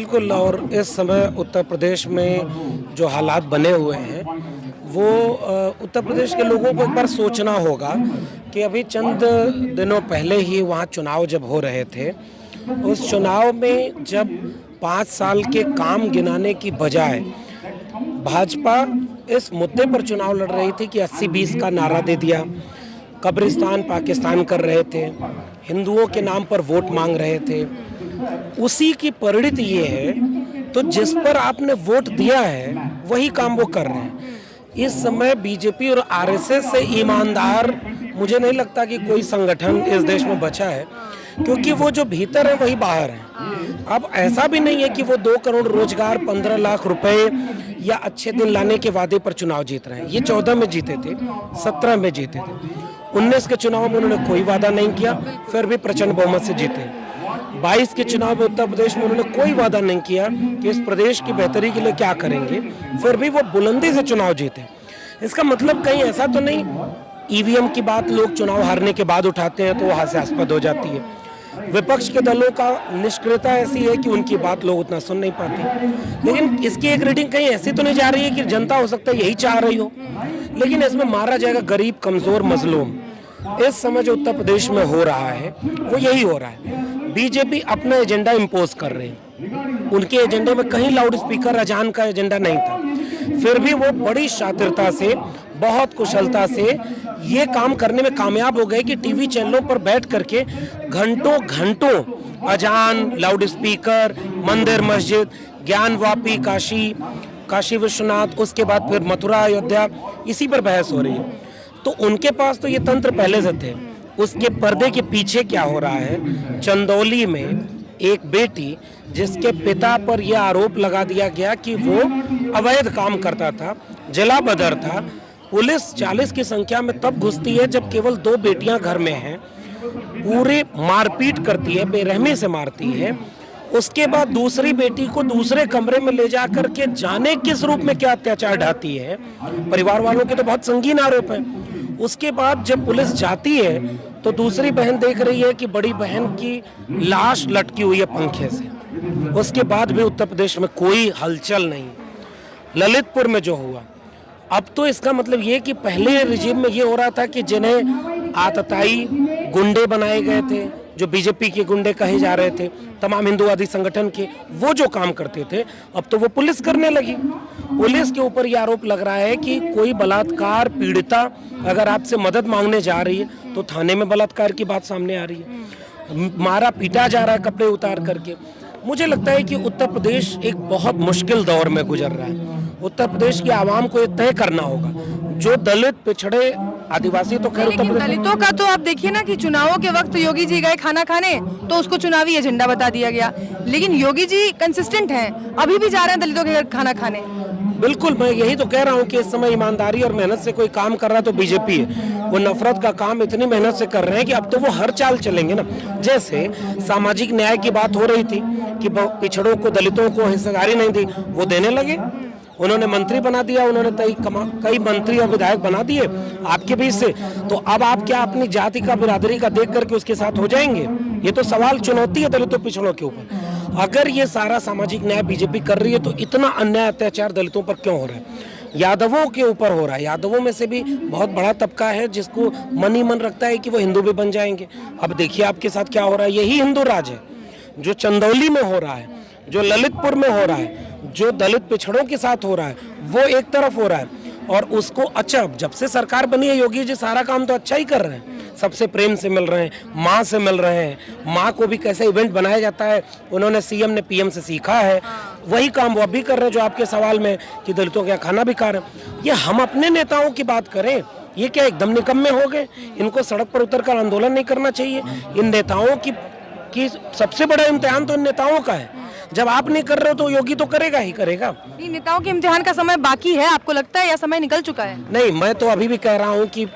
बिल्कुल। और इस समय उत्तर प्रदेश में जो हालात बने हुए हैं वो उत्तर प्रदेश के लोगों को एक बार सोचना होगा कि अभी चंद दिनों पहले ही वहाँ चुनाव जब हो रहे थे, उस चुनाव में जब 5 साल के काम गिनाने की बजाय भाजपा इस मुद्दे पर चुनाव लड़ रही थी कि 80-20 का नारा दे दिया, कब्रिस्तान पाकिस्तान कर रहे थे, हिंदुओं के नाम पर वोट मांग रहे थे, उसी की परिणति ये है। तो जिस पर आपने वोट दिया है वही काम वो कर रहे हैं। इस समय बीजेपी और आरएसएस से ईमानदार मुझे नहीं लगता कि कोई संगठन इस देश में बचा है, क्योंकि वो जो भीतर है वही बाहर है। अब ऐसा भी नहीं है कि वो 2 करोड़ रोजगार, 15 लाख रुपए या अच्छे दिन लाने के वादे पर चुनाव जीत रहे हैं। ये 14 में जीते थे, 17 में जीते थे, 19 के चुनाव में उन्होंने कोई वादा नहीं किया, फिर भी प्रचंड बहुमत से जीते। 22 के चुनाव में उत्तर प्रदेश में उन्होंने कोई वादा नहीं किया कि इस प्रदेश की बेहतरी के लिए क्या करेंगे, फिर भी वो बुलंदी से चुनाव जीते। इसका मतलब कहीं ऐसा तो नहीं ईवीएम की बात लोग चुनाव हारने के बाद उठाते हैं तो वो हास्यास्पद हो जाती है। विपक्ष के दलों का निष्क्रियता ऐसी है कि उनकी बात लोग उतना सुन नहीं पाते। लेकिन इसकी एक रीडिंग कहीं ऐसी तो नहीं जा रही है कि जनता हो सकता है यही चाह रही हो, लेकिन इसमें मारा जाएगा गरीब, कमजोर, मजलूम। इस समय जो उत्तर प्रदेश में हो रहा है वो यही हो रहा है। बीजेपी अपना एजेंडा इम्पोज कर रही है, उनके एजेंडे में कहीं लाउड स्पीकर अजान का एजेंडा नहीं था, फिर भी वो बड़ी शातिरता से, बहुत कुशलता से ये काम करने में कामयाब हो गए कि टीवी चैनलों पर बैठ करके घंटों घंटों अजान, लाउड स्पीकर, मंदिर, मस्जिद, ज्ञानवापी, काशी विश्वनाथ, उसके बाद फिर मथुरा, अयोध्या, इसी पर बहस हो रही है। तो उनके पास तो ये तंत्र पहले से थे। उसके पर्दे के पीछे क्या हो रहा है, चंदौली में एक बेटी जिसके पिता पर यह आरोप लगा दिया गया कि वो अवैध काम करता था, जला बदर था, पुलिस 40 की संख्या में तब घुसती है जब केवल 2 बेटियां घर में हैं, पूरे मारपीट करती है, बेरहमी से मारती है। उसके बाद दूसरी बेटी को दूसरे कमरे में ले जा करके जाने किस रूप में क्या अत्याचार ढाती है। परिवार वालों के तो बहुत संगीन आरोप हैं। उसके बाद जब पुलिस जाती है तो दूसरी बहन देख रही है कि बड़ी बहन की लाश लटकी हुई है पंखे से। उसके बाद भी उत्तर प्रदेश में कोई हलचल नहीं। ललितपुर में जो हुआ, अब तो इसका मतलब ये कि पहले रिजीम में ये हो रहा था कि जिन्हें आतताई गुंडे बनाए गए थे, जो बीजेपी के गुंडे कहे जा रहे थे, तमाम हिंदूवादी संगठन के, वो जो काम करते थे, अब तो वो पुलिस करने लगी। पुलिस के ऊपर ये आरोप लग रहा है कि कोई बलात्कार पीड़िता अगर आपसे मदद मांगने जा रही है तो थाने में बलात्कार की बात सामने आ रही है, मारा पीटा जा रहा है कपड़े उतार करके। मुझे लगता है कि उत्तर प्रदेश एक बहुत मुश्किल दौर में गुजर रहा है। उत्तर प्रदेश की आवाम को ये तय करना होगा, जो दलित, पिछड़े, आदिवासी तो खैर उत्तर प्रदेश, दलितों का तो आप देखिए ना कि चुनावों के वक्त योगी जी गए खाना खाने तो उसको चुनावी एजेंडा बता दिया गया, लेकिन योगी जी कंसिस्टेंट हैं, अभी भी जा रहे हैं दलितों के घर खाना खाने। बिल्कुल, मैं यही तो कह रहा हूँ कि इस समय ईमानदारी और मेहनत से कोई काम कर रहा है तो बीजेपी है। वो नफरत का काम इतनी मेहनत से कर रहे हैं कि अब तो वो हर चाल चलेंगे ना। जैसे सामाजिक न्याय की बात हो रही थी कि पिछड़ों को, दलितों को हिस्सेदारी नहीं दी, वो देने लगे। उन्होंने मंत्री बना दिया, उन्होंने कई मंत्री और विधायक बना दिए आपके बीच से। तो अब आप क्या अपनी जाति का, बिरादरी का देख करके उसके साथ हो जाएंगे? ये तो सवाल, चुनौती है दलितों पिछड़ों के ऊपर। अगर ये सारा सामाजिक न्याय बीजेपी कर रही है तो इतना अन्याय, अत्याचार दलितों पर क्यों हो रहा है? यादवों के ऊपर हो रहा है। यादवों में से भी बहुत बड़ा तबका है जिसको मन ही मन रखता है कि वो हिंदू भी बन जाएंगे। अब देखिए आपके साथ क्या हो रहा है। यही हिंदू राज है जो चंदौली में हो रहा है, जो ललितपुर में हो रहा है, जो दलित पिछड़ों के साथ हो रहा है, वो एक तरफ हो रहा है। और उसको, अच्छा, जब से सरकार बनी है योगी जी सारा काम तो अच्छा ही कर रहे हैं, सबसे प्रेम से मिल रहे हैं, माँ से मिल रहे हैं, माँ को भी कैसे इवेंट बनाया जाता है उन्होंने, सीएम ने पीएम से सीखा है। वही काम वो अभी कर रहे हैं जो आपके सवाल में कि दलितों का खाना भी खा रहे हैं। ये हम अपने नेताओं की बात करें, ये क्या एकदम निकम्मे हो गए? इनको सड़क पर उतर कर आंदोलन नहीं करना चाहिए? इन नेताओं की सबसे बड़ा इम्तिहान तो इन नेताओं का है। जब आप नहीं कर रहे हो तो योगी तो करेगा ही करेगा। नेताओं के इम्तिहान का समय बाकी है आपको लगता है, या समय निकल चुका है? नहीं, मैं तो अभी भी कह रहा हूँ कि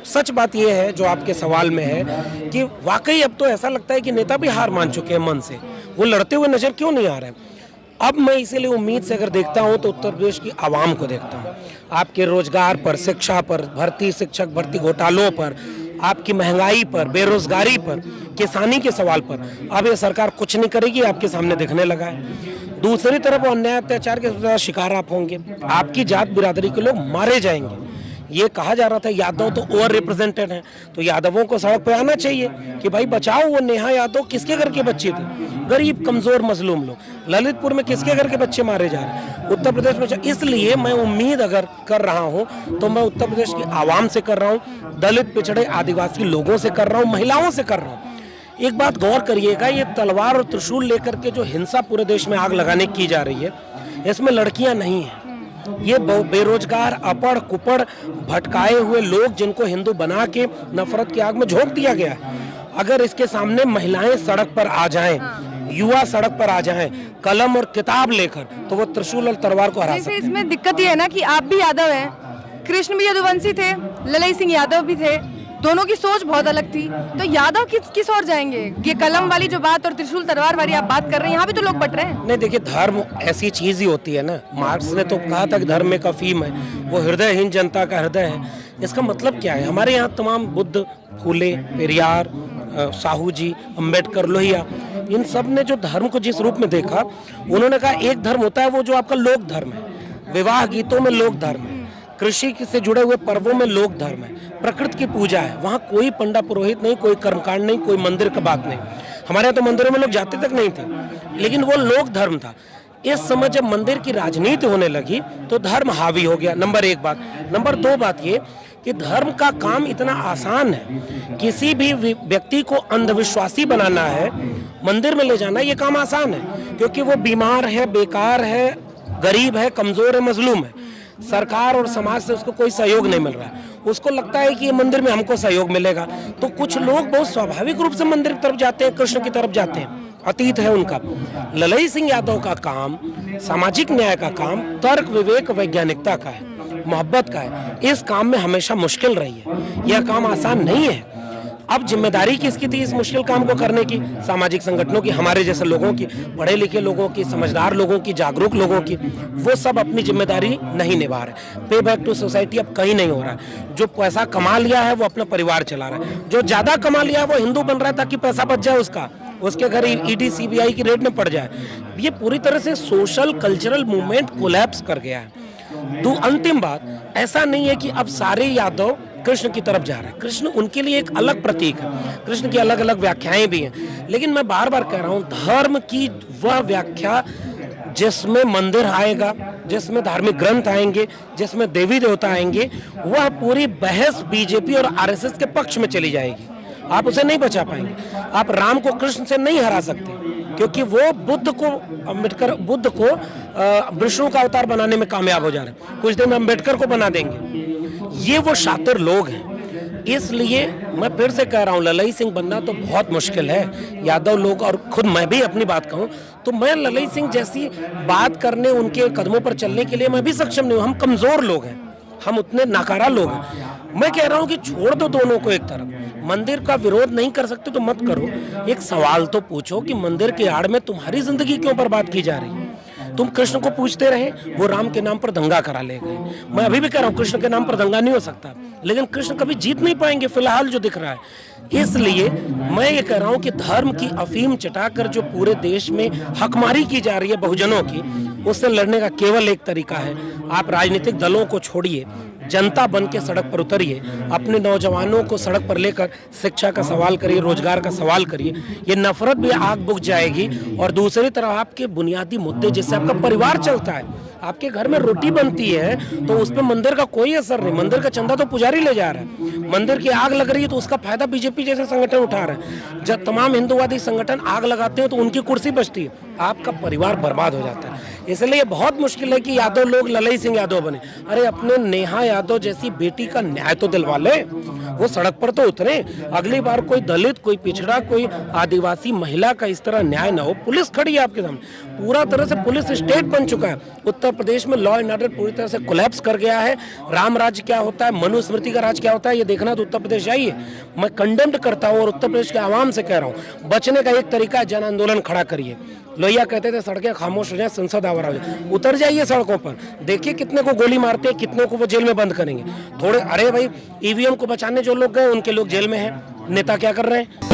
सच बात यह है जो आपके सवाल में है कि वाकई अब तो ऐसा लगता है कि नेता भी हार मान चुके हैं मन से। वो लड़ते हुए नजर क्यों नहीं आ रहे? अब मैं इसीलिए उम्मीद से अगर देखता हूँ तो उत्तर प्रदेश की आवाम को देखता हूँ। आपके रोजगार पर, शिक्षा पर, भर्ती, शिक्षक भर्ती घोटालों पर, आपकी महंगाई पर, बेरोजगारी पर, किसानी के सवाल पर अब ये सरकार कुछ नहीं करेगी, आपके सामने दिखने लगा है। दूसरी तरफ वो अन्याय अत्याचार के शिकार आप होंगे, आपकी जात बिरादरी के लोग मारे जाएंगे। ये कहा जा रहा था यादव तो ओवर रिप्रेजेंटेड हैं, तो यादवों को सड़क पे आना चाहिए कि भाई बचाओ। वो नेहा यादव किसके घर के बच्चे थे? गरीब, कमजोर, मजलूम लोग। ललितपुर में किसके घर के बच्चे मारे जा रहे हैं? उत्तर प्रदेश में। इसलिए मैं उम्मीद अगर कर रहा हूं तो मैं उत्तर प्रदेश की आवाम से कर रहा हूं, दलित, पिछड़े, आदिवासी लोगों से कर रहा हूं, महिलाओं से कर रहा हूं। एक बात गौर करिएगा, ये तलवार और त्रिशूल लेकर के जो हिंसा पूरे देश में आग लगाने की जा रही है, इसमें लड़कियां नहीं हैं। ये बेरोजगार, अपढ़ कुपड़, भटकाए हुए लोग जिनको हिंदू बना के नफरत की आग में झोंक दिया गया है। अगर इसके सामने महिलाएं सड़क पर आ जाएं, युवा सड़क पर आ जाएं कलम और किताब लेकर, तो वो त्रिशूल और तलवार को हरा सकते हैं। इसमें दिक्कत ये है ना कि आप भी यादव हैं, कृष्ण भी यदुवंशी थे, ललई सिंह यादव भी थे, दोनों की सोच बहुत अलग थी। तो यादव किस ओर जाएंगे? ये कलम वाली जो बात और त्रिशूल तलवार वाली आप बात कर रहे हैं, यहाँ भी तो लोग बट रहे हैं। नहीं, देखिए, धर्म ऐसी चीज ही होती है ना। मार्क्स ने तो कहा था कि धर्म में अफीम है, वो हृदयहीन जनता का हृदय है। इसका मतलब क्या है? हमारे यहाँ तमाम बुद्ध, फूले, पेरियार, साहू जी, अम्बेडकर, लोहिया, इन सब ने जो धर्म को जिस रूप में देखा, उन्होंने कहा एक धर्म होता है वो जो आपका लोक धर्म है, विवाह गीतों में लोक धर्म है, कृषि से जुड़े हुए पर्वों में लोक धर्म है, प्रकृति की पूजा है। वहाँ कोई पंडा पुरोहित नहीं, कोई कर्मकांड नहीं, कोई मंदिर का बात नहीं। हमारे यहाँ तो मंदिरों में लोग जाते तक नहीं थे, लेकिन वो लोक धर्म था। इस समय जब मंदिर की राजनीति होने लगी तो धर्म हावी हो गया। नंबर एक बात। नंबर दो बात ये कि धर्म का काम इतना आसान है, किसी भी व्यक्ति को अंधविश्वासी बनाना है, मंदिर में ले जाना, ये काम आसान है, क्योंकि वो बीमार है, बेकार है, गरीब है, कमजोर है, मजलूम है। सरकार और समाज से उसको कोई सहयोग नहीं मिल रहा है। उसको लगता है कि ये मंदिर में हमको सहयोग मिलेगा, तो कुछ लोग बहुत स्वाभाविक रूप से मंदिर की तरफ जाते हैं, कृष्ण की तरफ जाते हैं। अतीत है उनका। ललई सिंह यादव का काम, सामाजिक न्याय का काम, तर्क, विवेक, वैज्ञानिकता का है, मोहब्बत का है। इस काम में हमेशा मुश्किल रही है, यह काम आसान नहीं है। अब जिम्मेदारी किसकी थी इस मुश्किल काम को करने की? सामाजिक संगठनों की, हमारे जैसे लोगों की, पढ़े लिखे लोगों की, समझदार लोगों की, जागरूक लोगों की। वो सब अपनी जिम्मेदारी नहीं निभा रहे। पे बैक टू सोसाइटी अब कहीं नहीं हो रहा है। जो पैसा कमा लिया है वो अपना परिवार चला रहा है, जो ज्यादा कमा लिया है वो हिंदू बन रहा है ताकि पैसा बच जाए उसका, उसके घर ईडी सीबीआई की रेड में पड़ जाए। ये पूरी तरह से सोशल कल्चरल मूवमेंट कोलैप्स कर गया है। अंतिम बात, ऐसा नहीं है कि अब सारे यादव कृष्ण की तरफ जा रहे हैं। कृष्ण उनके लिए एक अलग प्रतीक है, कृष्ण की अलग अलग व्याख्याएं भी हैं। लेकिन मैं बार बार कह रहा हूं, धर्म की वह व्याख्या जिसमें मंदिर आएगा, जिसमें धार्मिक ग्रंथ आएंगे, जिसमें देवी देवता आएंगे, वह पूरी बहस बीजेपी और आरएसएस के पक्ष में चली जाएगी। आप उसे नहीं बचा पाएंगे। आप राम को कृष्ण से नहीं हरा सकते, क्योंकि वो बुद्ध को विष्णु का अवतार बनाने में कामयाब हो जा रहे हैं। कुछ दिन में अम्बेडकर को बना देंगे। ये वो शातिर लोग हैं। इसलिए मैं फिर से कह रहा हूँ, ललई सिंह बनना तो बहुत मुश्किल है। यादव लोग, और खुद मैं भी अपनी बात कहूँ तो मैं ललई सिंह जैसी बात करने, उनके कदमों पर चलने के लिए मैं भी सक्षम नहीं हूँ। हम कमजोर लोग हैं, हम उतने नाकारा लोग हैं। मैं कह रहा हूँ कि छोड़ दो दोनों को एक तरफ। मंदिर का विरोध नहीं कर सकते तो मत करो। एक सवाल तो पूछो कि मंदिर की आड़ में तुम्हारी जिंदगी क्यों बर्बाद की जा रही है? तुम कृष्ण को पूछते रहे, वो राम के नाम पर दंगा करा ले गए। मैं अभी भी कह रहा हूँ कृष्ण के नाम पर दंगा नहीं हो सकता, लेकिन कृष्ण कभी जीत नहीं पाएंगे फिलहाल जो दिख रहा है। इसलिए मैं ये कह रहा हूँ कि धर्म की अफीम चटाकर जो पूरे देश में हकमारी की जा रही है बहुजनों की, उससे लड़ने का केवल एक तरीका है। आप राजनीतिक दलों को छोड़िए, जनता बन के सड़क पर उतरिए, अपने नौजवानों को सड़क पर लेकर शिक्षा का सवाल करिए, रोजगार का सवाल करिए। ये नफरत भी आग बुझ जाएगी। और दूसरी तरफ आपके बुनियादी मुद्दे, जिससे आपका परिवार चलता है, आपके घर में रोटी बनती है, तो उस पर मंदिर का कोई असर नहीं। मंदिर का चंदा तो पुजारी ले जा रहा है। मंदिर की आग लग रही है तो उसका फायदा बीजेपी जैसे संगठन उठा रहे हैं। जब तमाम हिंदुवादी संगठन आग लगाते हैं तो उनकी कुर्सी बचती है, आपका परिवार बर्बाद हो जाता है। इसलिए बहुत मुश्किल है कि यादव लोग ललई सिंह यादव बने। अरे अपने नेहा यादव जैसी बेटी का न्याय तो दिलवा ले, वो सड़क पर तो उतरे। अगली बार कोई दलित, कोई पिछड़ा, कोई आदिवासी महिला का इस तरह न्याय ना हो। पुलिस खड़ी है आपके सामने, पूरा तरह से पुलिस स्टेट बन चुका है। उत्तर प्रदेश में लॉ एंड ऑर्डर पूरी तरह से कोलैप्स कर गया है। राम राज्य क्या होता है, मनुस्मृति का राज क्या होता है, ये देखना तो उत्तर प्रदेश जाइए। मैं कंडेम्ड करता हूँ और उत्तर प्रदेश के आवाम से कह रहा हूँ, बचने का एक तरीका है, जन आंदोलन खड़ा करिए। लोहिया कहते थे सड़कें खामोश हो जाए, संसद आवारा हो जाए। उतर जाइए सड़कों पर, देखिए कितने को गोली मारते हैं, कितने को वो जेल में बंद करेंगे। थोड़े अरे भाई ईवीएम को बचाने जो लोग गए उनके लोग जेल में हैं, नेता क्या कर रहे हैं?